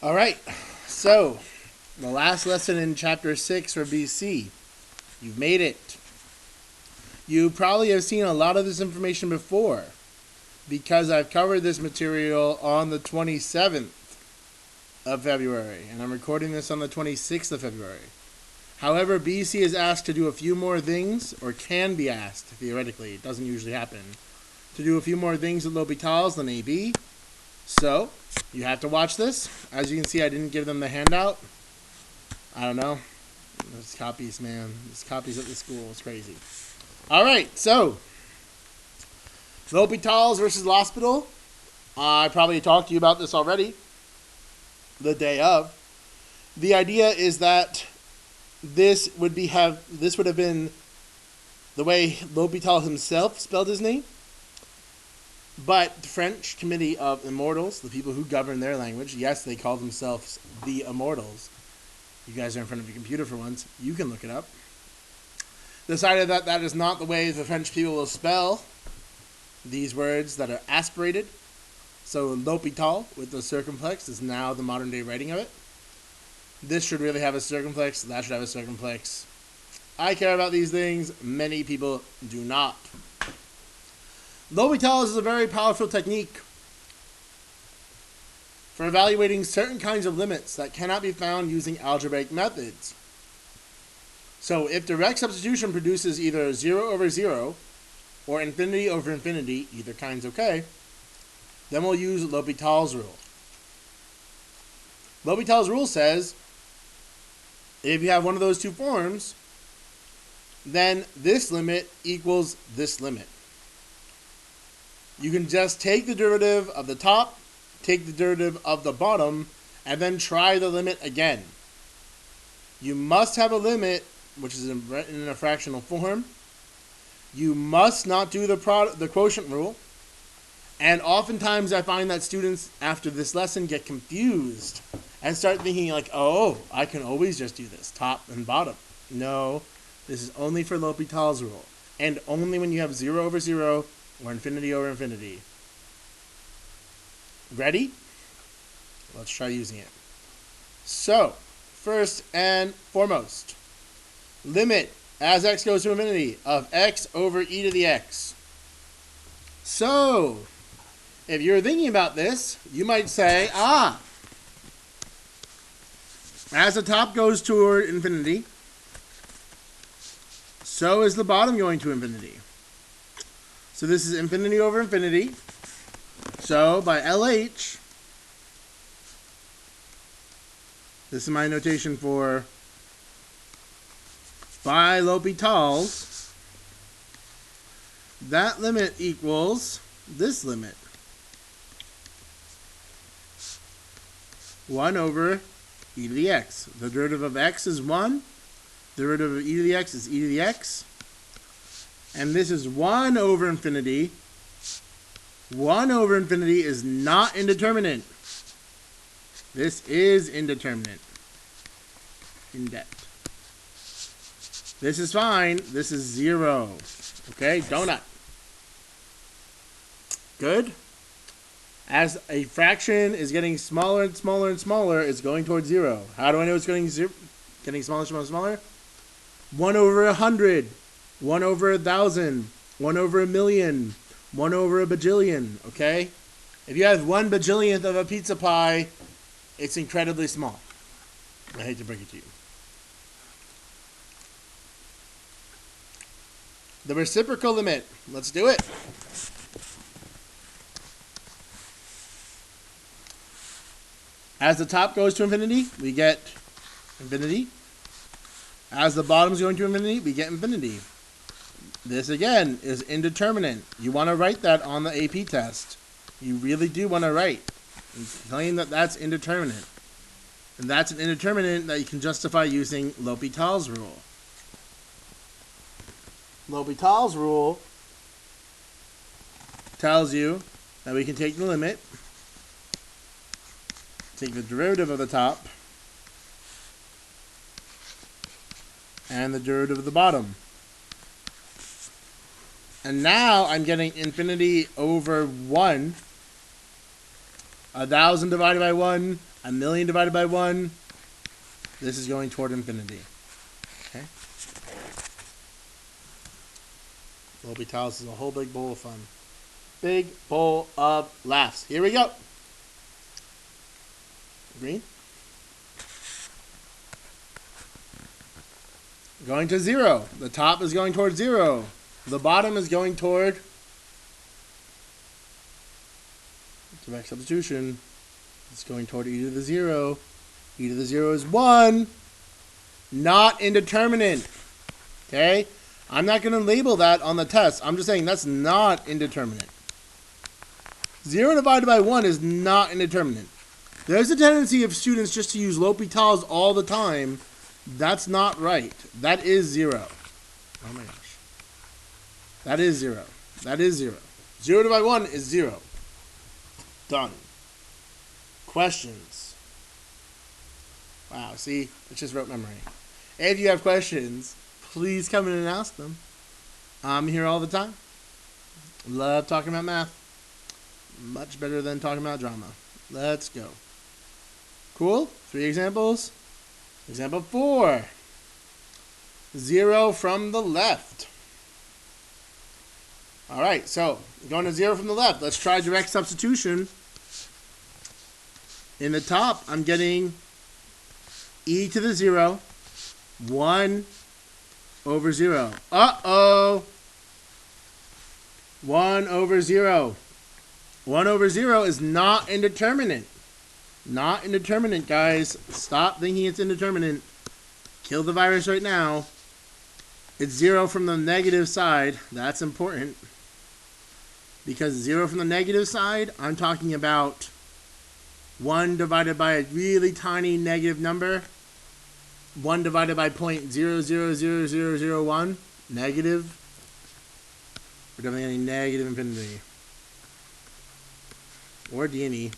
All right, so the last lesson in chapter 6 for BC. You've made it. You probably have seen a lot of this information before because I've covered this material on the 27th of February, and I'm recording this on the 26th of February. However, BC is asked to do a few more things, or can be asked, theoretically. It doesn't usually happen. To do a few more things with L'Hôpital's than AB. So, you have to watch this. As you can see, I didn't give them the handout. I don't know. There's copies, man. There's copies at the school. It's crazy. All right, so L'Hôpital's versus L'Hospital. I probably talked to you about this already the day of. The idea is that this would have been the way L'Hôpital himself spelled his name. But the French Committee of Immortals, the people who govern their language, yes, they call themselves the Immortals. You guys are in front of your computer for once. You can look it up. Decided that that is not the way the French people will spell these words that are aspirated. So L'Hôpital with the circumflex is now the modern day writing of it. This should really have a circumflex. That should have a circumflex. I care about these things. Many people do not. L'Hôpital is a very powerful technique for evaluating certain kinds of limits that cannot be found using algebraic methods. So if direct substitution produces either 0 over 0 or infinity over infinity, either kind's okay, then we'll use L'Hôpital's rule. L'Hôpital's rule says if you have one of those two forms, then this limit equals this limit. You can just take the derivative of the top, take the derivative of the bottom, and then try the limit again. You must have a limit, which is in a fractional form. You must not do the quotient rule. And oftentimes I find that students after this lesson get confused and start thinking like, oh, I can always just do this, top and bottom. No, this is only for L'Hôpital's rule. And only when you have 0 over 0 or infinity over infinity. Ready? Let's try using it. So, first and foremost, limit as x goes to infinity of x over e to the x. So, if you're thinking about this, you might say, as the top goes toward infinity, so is the bottom going to infinity. So this is infinity over infinity. So by LH, this is my notation for by L'Hôpital's, that limit equals this limit. 1 over e to the x. The derivative of x is 1. The derivative of e to the x is e to the x. And this is 1 over infinity. 1 over infinity is not indeterminate. This is indeterminate. Indet. This is fine. This is 0. Okay, donut. Good. As a fraction is getting smaller and smaller and smaller, it's going towards 0. How do I know it's getting smaller, smaller, smaller? 1 over 100. 1 over 1,000, 1 over 1,000,000, 1 over a bajillion, okay? If you have 1 bajillionth of a pizza pie, it's incredibly small. I hate to break it to you. The reciprocal limit. Let's do it. As the top goes to infinity, we get infinity. As the bottom is going to infinity, we get infinity. This, again, is indeterminate. You want to write that on the AP test. You really do want to write and claim that that's indeterminate. And that's an indeterminate that you can justify using L'Hôpital's rule. L'Hôpital's rule tells you that we can take the limit, take the derivative of the top, and the derivative of the bottom. And now I'm getting infinity over 1. 1,000 divided by 1, A million divided by 1, this is going toward infinity. Okay? L'Hopital's is a whole big bowl of fun. Big bowl of laughs. Here we go. Green. Going to 0. The top is going toward 0. The bottom is going toward direct substitution. It's going toward e to the 0. E to the 0 is 1. Not indeterminate. Okay? I'm not going to label that on the test. I'm just saying that's not indeterminate. 0 divided by 1 is not indeterminate. There's a tendency of students just to use L'Hopital's all the time. That's not right. That is 0. Oh my gosh. That is 0. That is 0. 0 divided by 1 is 0. Done. Questions? Wow, see? It's just rote memory. If you have questions, please come in and ask them. I'm here all the time. Love talking about math. Much better than talking about drama. Let's go. Cool? 3 examples. Example 4. 0 from the left. All right, so going to 0 from the left. Let's try direct substitution. In the top, I'm getting e to the 0, 1 over 0. Uh-oh. 1 over 0. 1 over 0 is not indeterminate. Not indeterminate, guys. Stop thinking it's indeterminate. Kill the virus right now. It's 0 from the negative side. That's important. Because 0 from the negative side, I'm talking about 1 divided by a really tiny negative number. 1 divided by 0.000001. Negative. We're definitely getting negative infinity. Or D&E.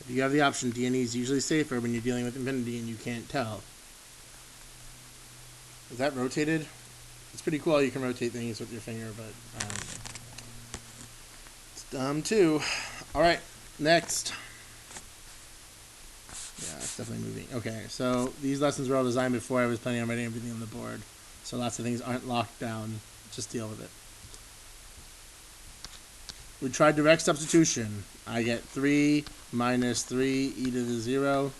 If you have the option, D&E is usually safer when you're dealing with infinity and you can't tell. Is that rotated? It's pretty cool how you can rotate things with your finger, but it's dumb too. Alright, next. Yeah, it's definitely moving. Okay, so these lessons were all designed before I was planning on writing everything on the board. So lots of things aren't locked down. Just deal with it. We tried direct substitution. I get 3 minus 3 e to the 0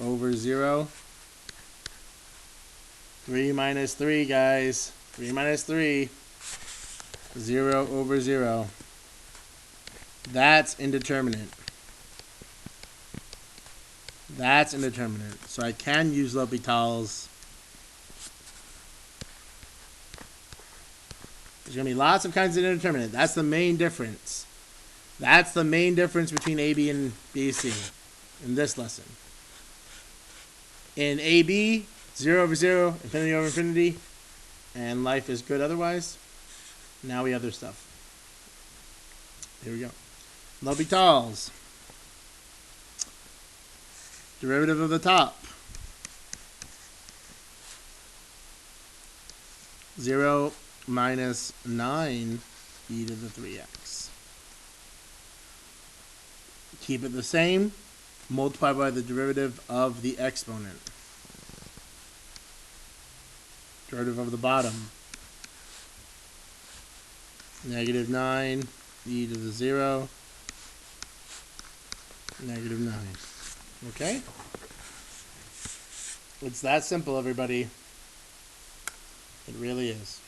over 0. 3 minus 3, guys. 3 minus 3. 0 over 0. That's indeterminate. That's indeterminate. So I can use L'Hopital's. There's going to be lots of kinds of indeterminate. That's the main difference. That's the main difference between AB and BC in this lesson. In AB, 0 over 0, infinity over infinity, and life is good otherwise. Now we have other stuff. Here we go. L'Hopital's. Derivative of the top. 0 minus 9 e to the 3x. Keep it the same. Multiply by the derivative of the exponent. Derivative of the bottom. Negative 9 e to the 0. Negative 9. Okay? It's that simple, everybody. It really is.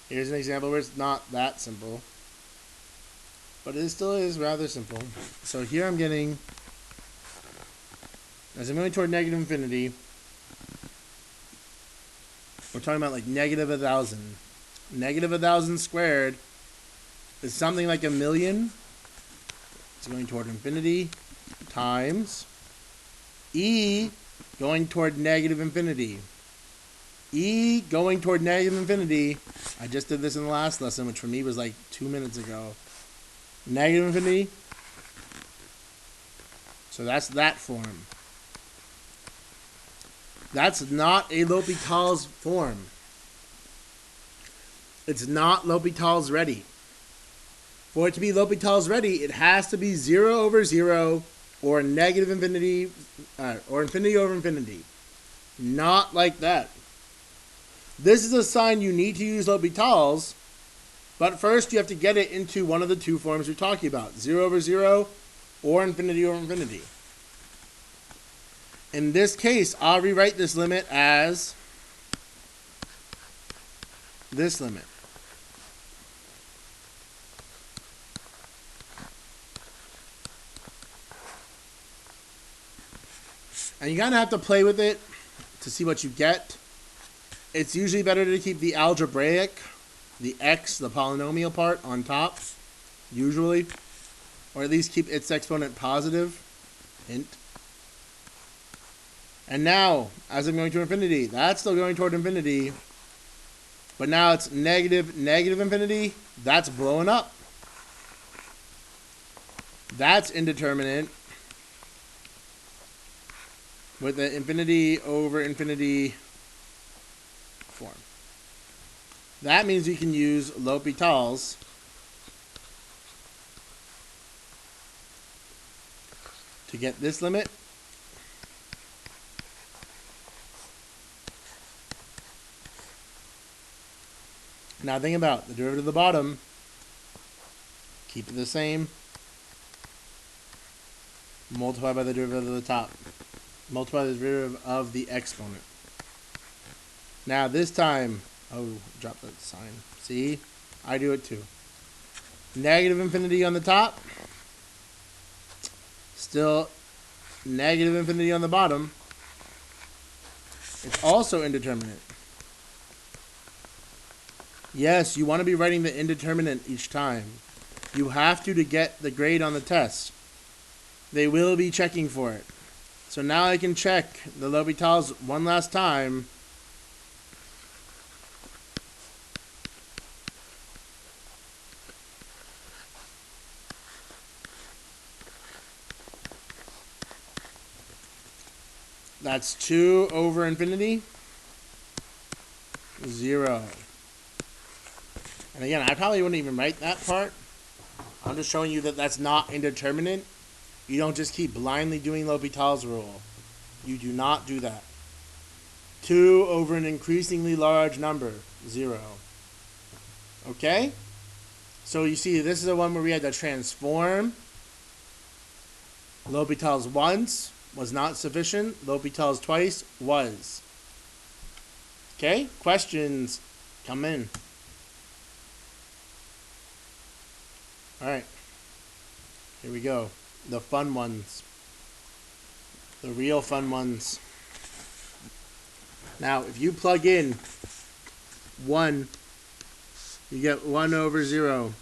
Here's an example where it's not that simple. But it still is rather simple. So here I'm getting, as I'm going toward negative infinity, we're talking about like negative 1,000. Negative 1,000 squared is something like 1,000,000. It's going toward infinity times e going toward negative infinity. E going toward negative infinity. I just did this in the last lesson, which for me was like 2 minutes ago. Negative infinity. So that's that form. That's not a L'Hopital's form. It's not L'Hopital's ready. For it to be L'Hopital's ready, it has to be 0 over 0 or negative infinity, or infinity over infinity. Not like that. This is a sign you need to use L'Hopital's, but first you have to get it into one of the two forms we're talking about, 0 over 0 or infinity over infinity. In this case, I'll rewrite this limit as this limit. And you kind of have to play with it to see what you get. It's usually better to keep the algebraic, the x, the polynomial part on top, usually. Or at least keep its exponent positive, int. And now, as I'm going to infinity, that's still going toward infinity. But now it's negative infinity. That's blowing up. That's indeterminate. With the infinity over infinity form. That means we can use L'Hopital's to get this limit. Now think about the derivative of the bottom. Keep it the same. Multiply by the derivative of the top. Multiply the derivative of the exponent. Now this time, oh, drop that sign. See? I do it too. Negative infinity on the top. Still negative infinity on the bottom. It's also indeterminate. Yes, you want to be writing the indeterminate each time. You have to get the grade on the test. They will be checking for it. So now I can check the L'Hopital's one last time. That's 2 over infinity, 0. And again, I probably wouldn't even write that part. I'm just showing you that that's not indeterminate. You don't just keep blindly doing L'Hopital's rule. You do not do that. 2 over an increasingly large number, 0. Okay? So you see, this is the one where we had to transform. L'Hopital's once was not sufficient. L'Hopital's twice was. Okay? Questions? Come in. Alright. Here we go. The fun ones. The real fun ones. Now, if you plug in 1, you get 1 over 0.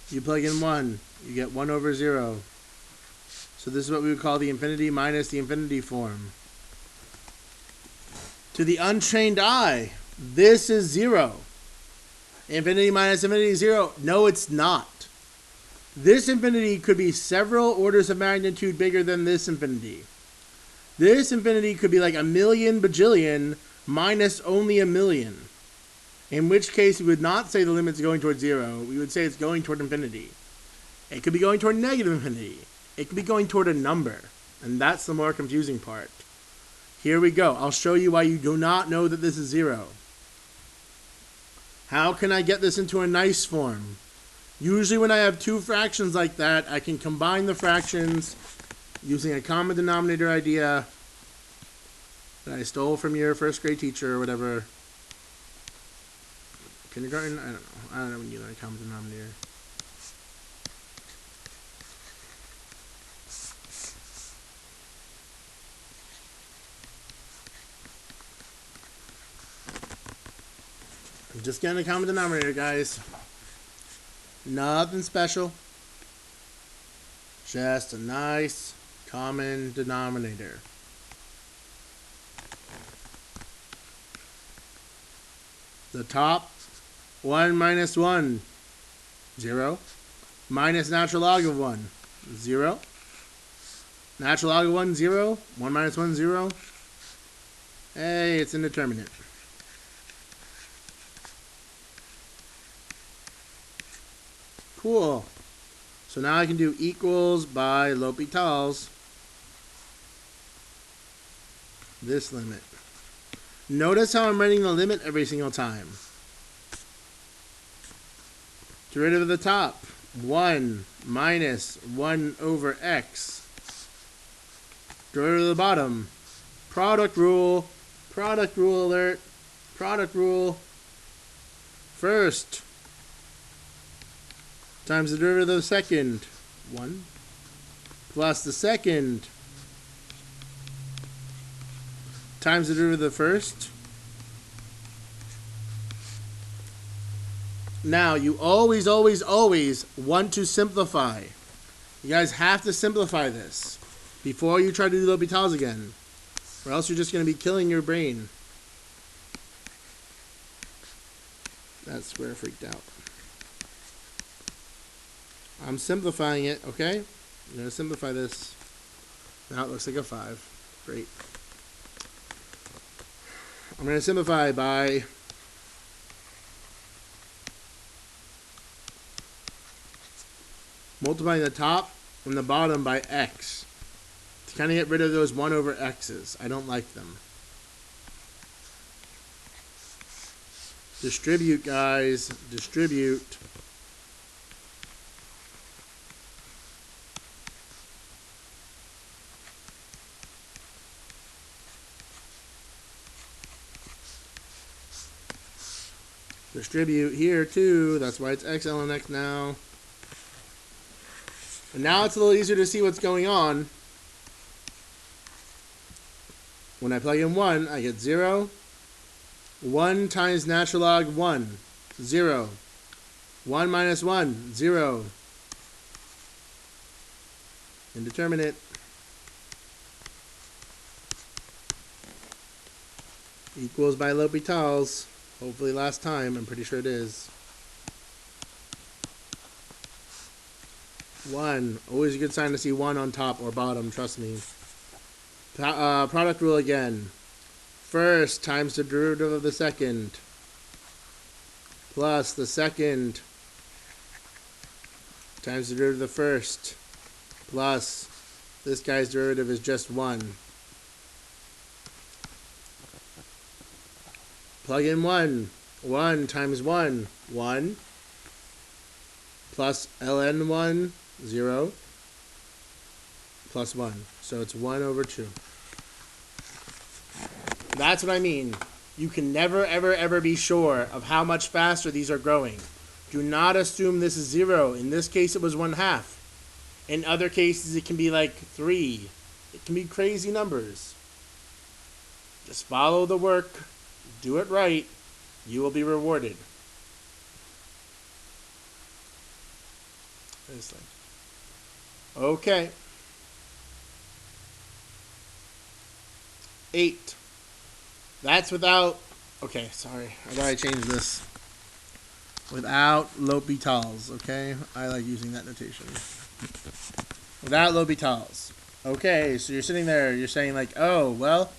You plug in 1, you get 1 over 0. So this is what we would call the infinity minus the infinity form. To the untrained eye, this is 0. Infinity minus infinity is 0. No, it's not. This infinity could be several orders of magnitude bigger than this infinity. This infinity could be like a million bajillion minus only a million. In which case, we would not say the limit's going toward 0. We would say it's going toward infinity. It could be going toward negative infinity. It could be going toward a number. And that's the more confusing part. Here we go. I'll show you why you do not know that this is 0. How can I get this into a nice form? Usually when I have two fractions like that, I can combine the fractions using a common denominator idea that I stole from your first grade teacher or whatever. Kindergarten? I don't know. I don't know when you learn a common denominator. I'm just getting a common denominator, guys. Nothing special. Just a nice common denominator. The top, 1 minus 1, 0. Minus natural log of 1, 0. Natural log of 1, 0. 1 minus 1, 0. Hey, it's indeterminate. Cool. So now I can do equals by L'Hopital's this limit. Notice how I'm writing the limit every single time. Derivative of the top. 1 minus 1 over x. Derivative of the bottom. Product rule. Product rule alert. Product rule. First times the derivative of the second. 1 plus the second times the derivative of the first. Now, you always, always, always want to simplify. You guys have to simplify this before you try to do L'Hopital's again, or else you're just going to be killing your brain. That square freaked out. I'm simplifying it, okay? I'm going to simplify this. Now it looks like a 5. Great. I'm going to simplify by multiplying the top and the bottom by x to kind of get rid of those 1 over x's. I don't like them. Distribute, guys. Distribute. Distribute here too. That's why it's x ln x now. And now it's a little easier to see what's going on. When I plug in 1, I get 0. 1 times natural log 1, 0. 1 minus 1, 0. Indeterminate. Equals by L'Hopital's. Hopefully last time. I'm pretty sure it is. 1. Always a good sign to see 1 on top or bottom, trust me. Product rule again. First times the derivative of the second plus the second times the derivative of the first plus this guy's derivative is just 1. Plug in 1. 1 times 1. 1 plus ln 1. 0 plus 1. So it's 1 over 2. That's what I mean. You can never, ever, ever be sure of how much faster these are growing. Do not assume this is 0. In this case, it was 1/2. In other cases, it can be like 3. It can be crazy numbers. Just follow the work. Do it right. You will be rewarded. This thing. Okay. 8. That's without... Okay, sorry. I gotta change this. Without L'Hopital's, okay? I like using that notation. Without L'Hopital's. Okay, so you're sitting there, you're saying like, oh, well,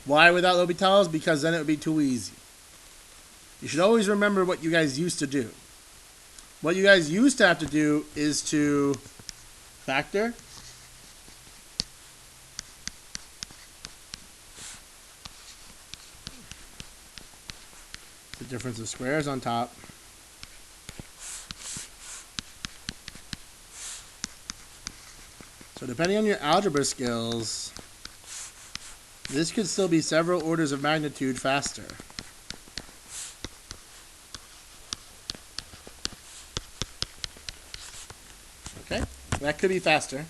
why without L'Hopital's? Because then it would be too easy. You should always remember what you guys used to do. What you guys used to have to do is to factor the difference of squares on top so depending on your algebra skills, this could still be several orders of magnitude faster. Okay, that could be faster,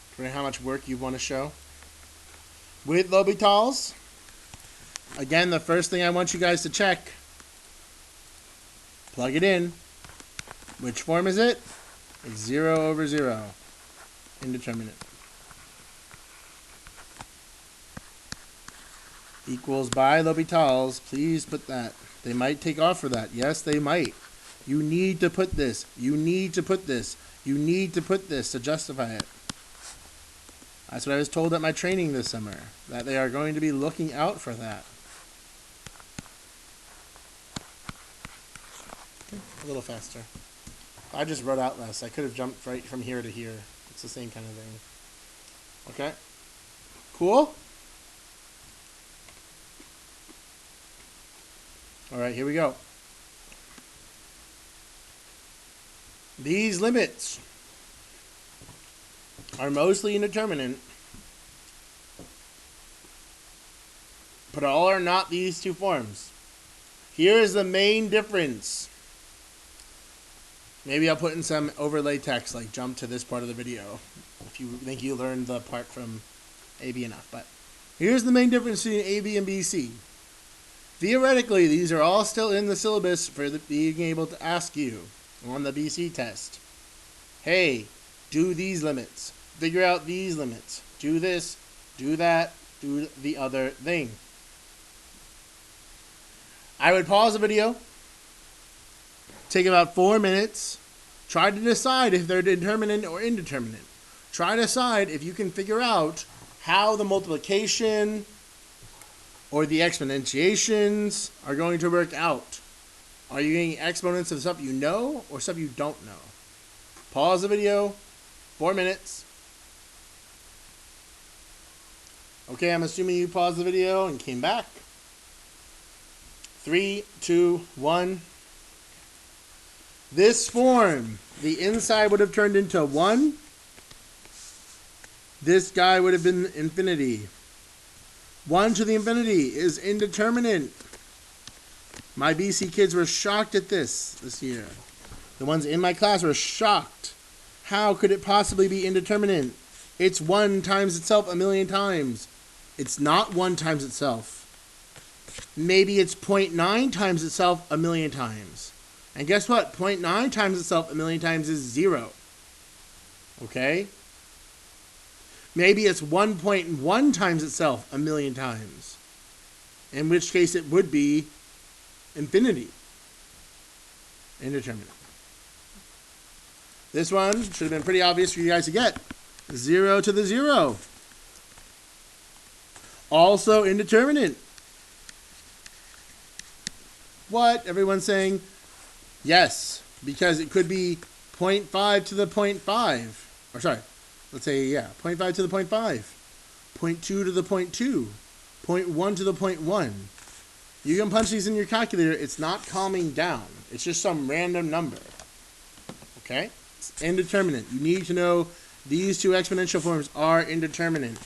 depending on how much work you want to show. With L'Hopital's, again, the first thing I want you guys to check, plug it in. Which form is it? It's 0 over 0. Indeterminate. Equals by L'Hopital's. Please put that. They might take off for that. Yes, they might. You need to put this. You need to put this. You need to put this to justify it. That's what I was told at my training this summer, that they are going to be looking out for that. A little faster. I just wrote out less. I could have jumped right from here to here. It's the same kind of thing. Okay. Cool? All right, here we go. These limits are mostly indeterminate, but all are not these two forms. Here is the main difference. Maybe I'll put in some overlay text, like jump to this part of the video, if you think you learned the part from AB enough. But here's the main difference between AB and BC. Theoretically, these are all still in the syllabus for being able to ask you on the BC test. Hey, do these limits. Figure out these limits. Do this, do that, do the other thing. I would pause the video, take about 4 minutes, try to decide if they're determinate or indeterminate. Try to decide if you can figure out how the multiplication or the exponentiations are going to work out. Are you getting exponents of stuff you know or stuff you don't know? Pause the video, 4 minutes. Okay, I'm assuming you paused the video and came back. 3, 2, 1. This form, the inside would have turned into 1. This guy would have been infinity. 1 to the infinity is indeterminate. My BC kids were shocked at this year. The ones in my class were shocked. How could it possibly be indeterminate? It's 1 times itself a million times. It's not 1 times itself. Maybe it's 0.9 times itself a million times. And guess what? 0.9 times itself a million times is 0. Okay? Maybe it's 1.1 times itself a million times. In which case it would be infinity. Indeterminate. This one should have been pretty obvious for you guys to get. 0 to the 0. Also indeterminate. What? Everyone's saying yes, because it could be 0.5 to the 0.5. Or sorry, let's say, 0.5 to the 0.5. 0.2 to the 0.2. 0.1 to the 0.1. You can punch these in your calculator. It's not calming down. It's just some random number. Okay? It's indeterminate. You need to know these two exponential forms are indeterminate.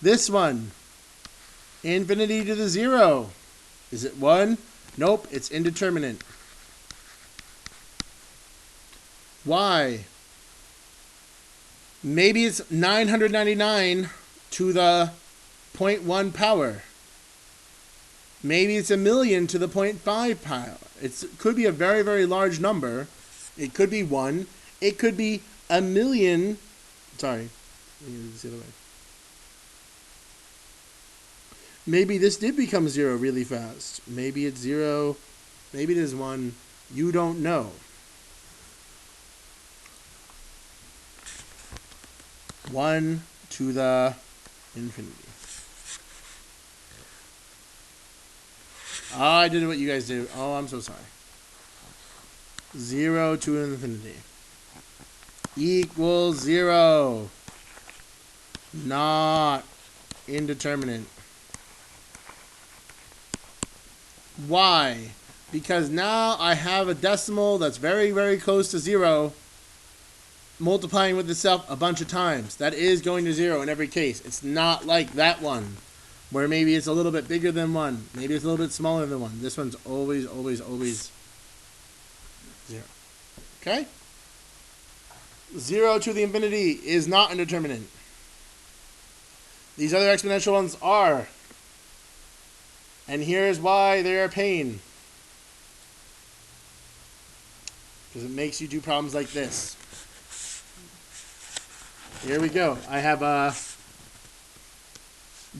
This one, infinity to the 0. Is it 1? Nope, it's indeterminate. Why? Maybe it's 999 to the 0.1 power. Maybe it's 1,000,000 to the 0.5 power. It could be a very, very large number. It could be 1. It could be 1,000,000. Sorry. Let me do this the other way. Maybe this did become 0 really fast. Maybe it's 0. Maybe it is 1. You don't know. 1 to the infinity. Oh, I did what you guys do. Oh, I'm so sorry. 0 to infinity equals 0. Not indeterminate. Why? Because now I have a decimal that's very, very close to 0 multiplying with itself a bunch of times. That is going to 0 in every case. It's not like that one, where maybe it's a little bit bigger than 1. Maybe it's a little bit smaller than 1. This one's always, always, always 0. Okay? 0 to the infinity is not indeterminate. These other exponential ones are. And here's why they're a pain. Because it makes you do problems like this. Here we go. I have a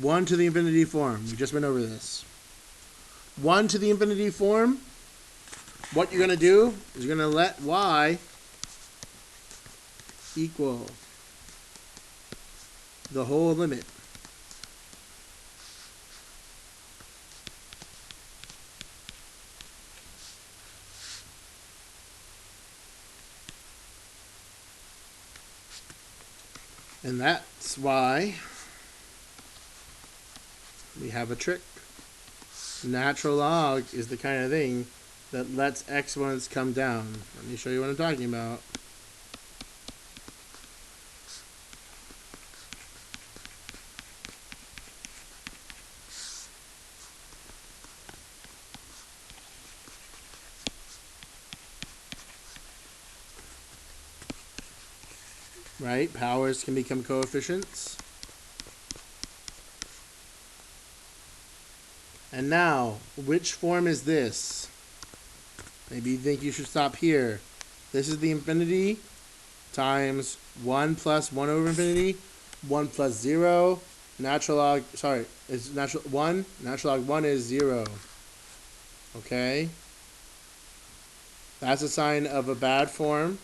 1 to the infinity form. We just went over this. 1 to the infinity form. What you're going to do is you're going to let y equal the whole limit. And that's why we have a trick. Natural log is the kind of thing that lets exponents come down. Let me show you what I'm talking about. Right? Powers can become coefficients. And now, which form is this? Maybe you think you should stop here. This is the infinity times 1 plus 1 over infinity, 1 plus 0, natural log, sorry, it's natural 1, natural log 1 is 0. Okay? That's a sign of a bad form.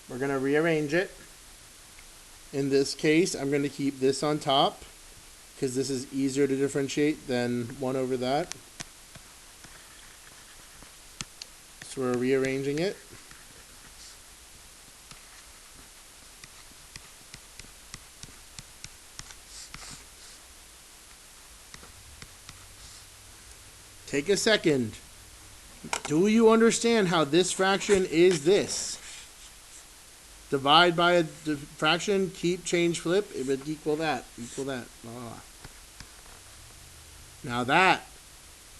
We're going to rearrange it. In this case, I'm going to keep this on top because this is easier to differentiate than 1 over that. So we're rearranging it. Take a second. Do you understand how this fraction is this? Divide by a fraction, keep, change, flip, it would equal that. Equal that. Blah, blah, blah. Now that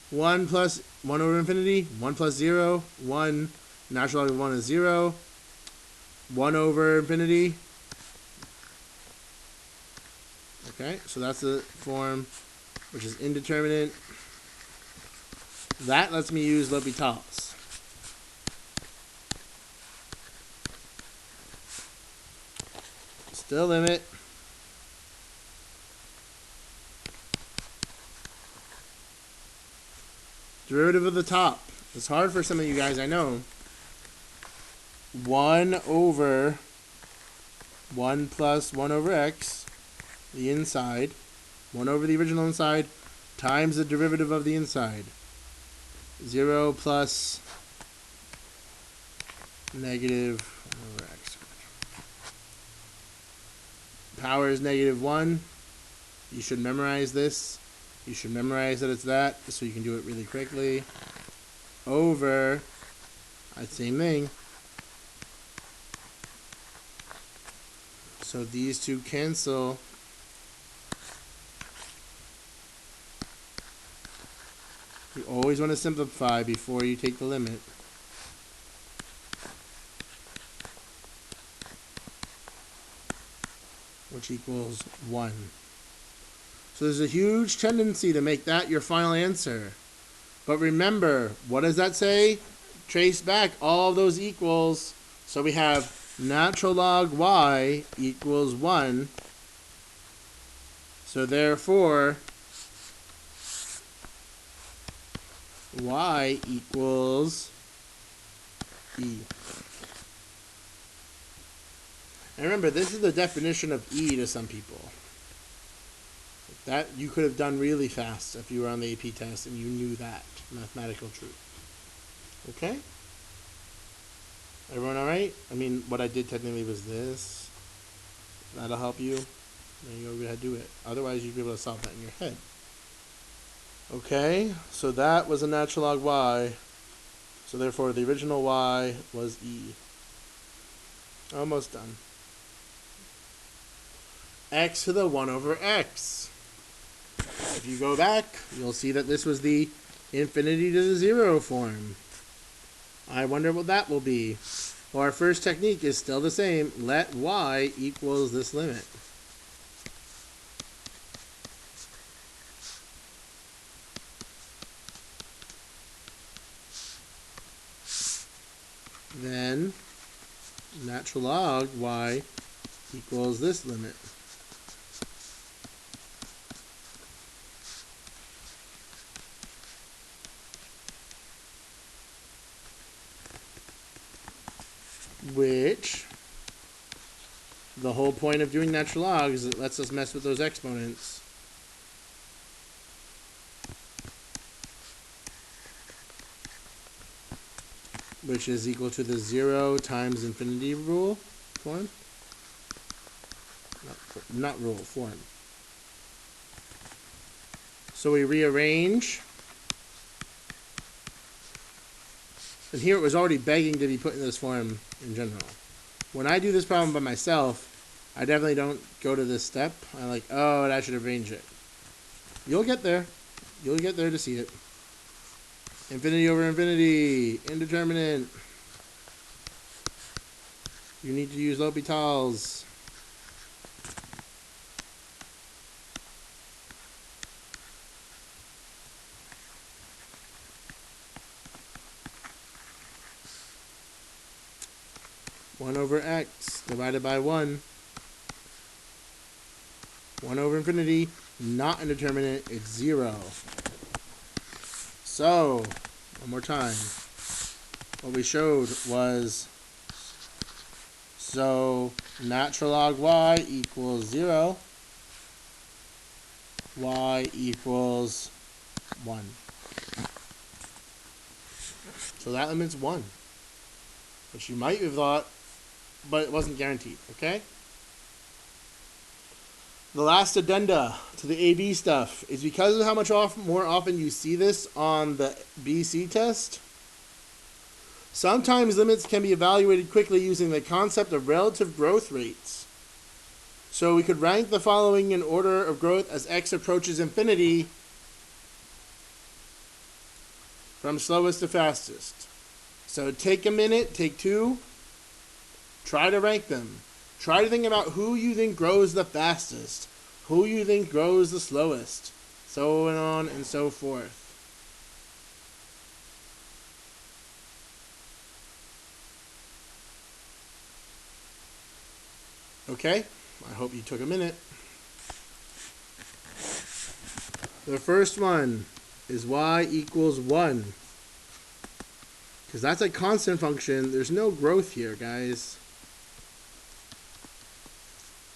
1 plus 1 over infinity, 1 plus 0, 1, natural log of 1 is 0, 1 over infinity. Okay, so that's the form which is indeterminate. That lets me use L'Hopital's. Still limit. Derivative of the top. It's hard for some of you guys, I know. 1 over 1 plus 1 over x, the inside, 1 over the original inside, times the derivative of the inside. 0 plus negative 1 over x. Power is negative 1. You should memorize this. You should memorize that it's that, so you can do it really quickly. Over, same thing. So these two cancel. You always want to simplify before you take the limit. Which equals 1. So there's a huge tendency to make that your final answer. But remember, what does that say? Trace back all those equals. So we have natural log y equals 1. So therefore, y equals e. And remember, this is the definition of e to some people. That you could have done really fast if you were on the AP test and you knew that mathematical truth. Okay? Everyone all right? I mean, what I did technically was this. That'll help you. Then you go ahead and do it. Otherwise, you'd be able to solve that in your head. Okay? So that was a natural log y. So therefore, the original y was e. Almost done. X to the 1 over x. If you go back, you'll see that this was the infinity to the 0 form. I wonder what that will be. Well, our first technique is still the same. Let y equals this limit. Then natural log y equals this limit. Which, the whole point of doing natural log is it lets us mess with those exponents. Which is equal to the 0 times infinity rule form. not rule, form. So we rearrange. And here it was already begging to be put in this form in general. When I do this problem by myself, I definitely don't go to this step. I'm like, oh, and I should arrange it. You'll get there. You'll get there to see it. Infinity over infinity. Indeterminate. You need to use L'Hopital's. One over x divided by 1. 1 over infinity. Not indeterminate. It's 0. So, one more time. What we showed was, so natural log y equals 0. Y equals 1. So that limit's 1. Which you might have thought, but it wasn't guaranteed, okay? The last addenda to the AB stuff is because of how much more often you see this on the BC test. Sometimes limits can be evaluated quickly using the concept of relative growth rates. So we could rank the following in order of growth as x approaches infinity from slowest to fastest. So take a minute, take 2, try to rank them. Try to think about who you think grows the fastest, who you think grows the slowest, so on and so forth. Okay, I hope you took a minute. The first one is y equals 1. Because that's a constant function. There's no growth here, guys.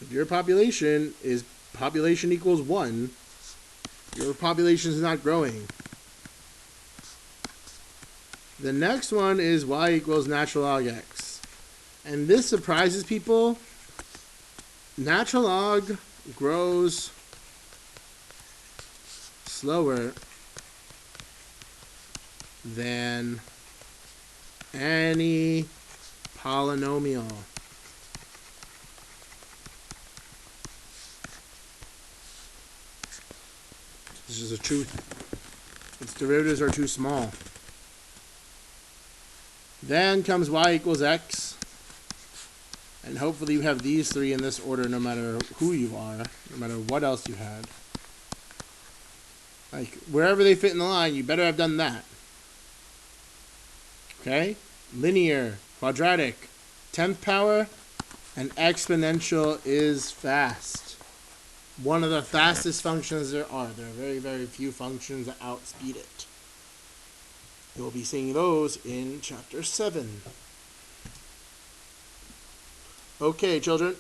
If your population is population equals 1, your population is not growing. The next one is y equals natural log x. And this surprises people. Natural log grows slower than any polynomial. This is a truth. Its derivatives are too small. Then comes y equals x. And hopefully you have these 3 in this order no matter who you are, no matter what else you had. Like, wherever they fit in the line, you better have done that. Okay? Linear, quadratic, 10th power, and exponential is fast. One of the fastest functions there are. There are very, very few functions that outspeed it. You'll be seeing those in chapter 7. Okay, children.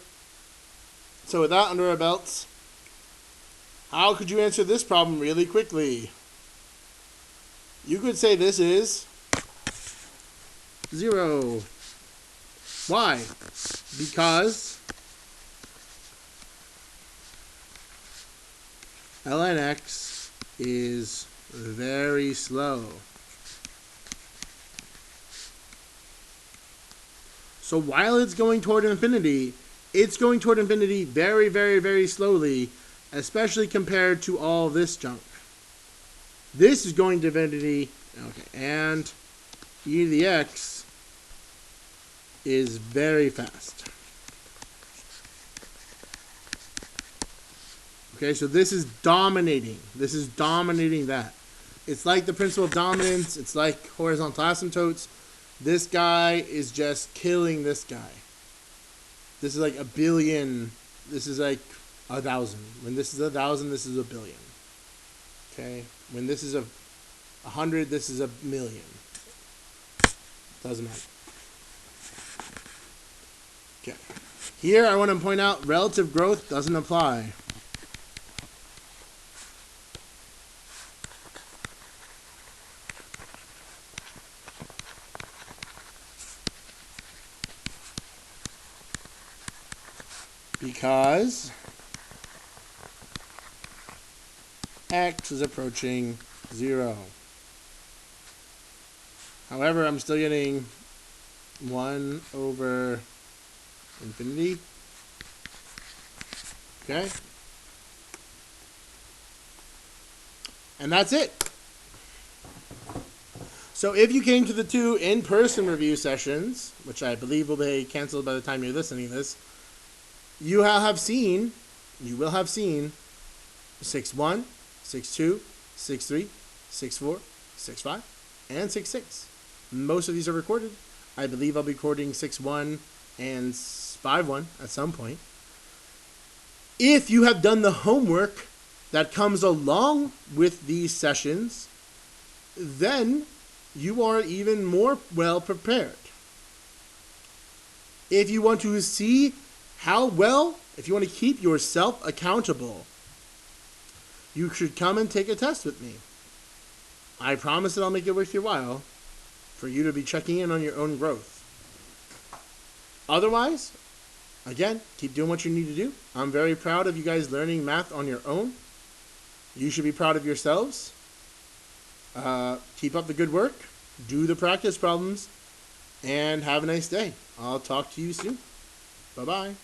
So with that under our belts, how could you answer this problem really quickly? You could say this is 0. Why? Because ln x is very slow. So while it's going toward infinity very, very, very slowly, especially compared to all this junk. This is going to infinity, okay, and e to the x is very fast. Okay, so this is dominating. This is dominating that. It's like the principle of dominance. It's like horizontal asymptotes. This guy is just killing this guy. This is like a billion. This is like 1,000. When this is 1,000, this is a billion. Okay? When this is 100, this is 1,000,000. Doesn't matter. Okay. Here I want to point out relative growth doesn't apply. because x is approaching 0. However, I'm still getting 1 over infinity. Okay? And that's it. So if you came to the 2 in-person review sessions, which I believe will be canceled by the time you're listening to this, you will have seen 6-1, 6-2, 6-3, 6-4, 6-5, and 6-6. Most of these are recorded. I believe I'll be recording 6-1 and 5-1 at some point. If you have done the homework that comes along with these sessions, then you are even more well prepared. If you want to see if you want to keep yourself accountable, you should come and take a test with me. I promise that I'll make it worth your while for you to be checking in on your own growth. Otherwise, again, keep doing what you need to do. I'm very proud of you guys learning math on your own. You should be proud of yourselves. Keep up the good work. Do the practice problems. And have a nice day. I'll talk to you soon. Bye-bye.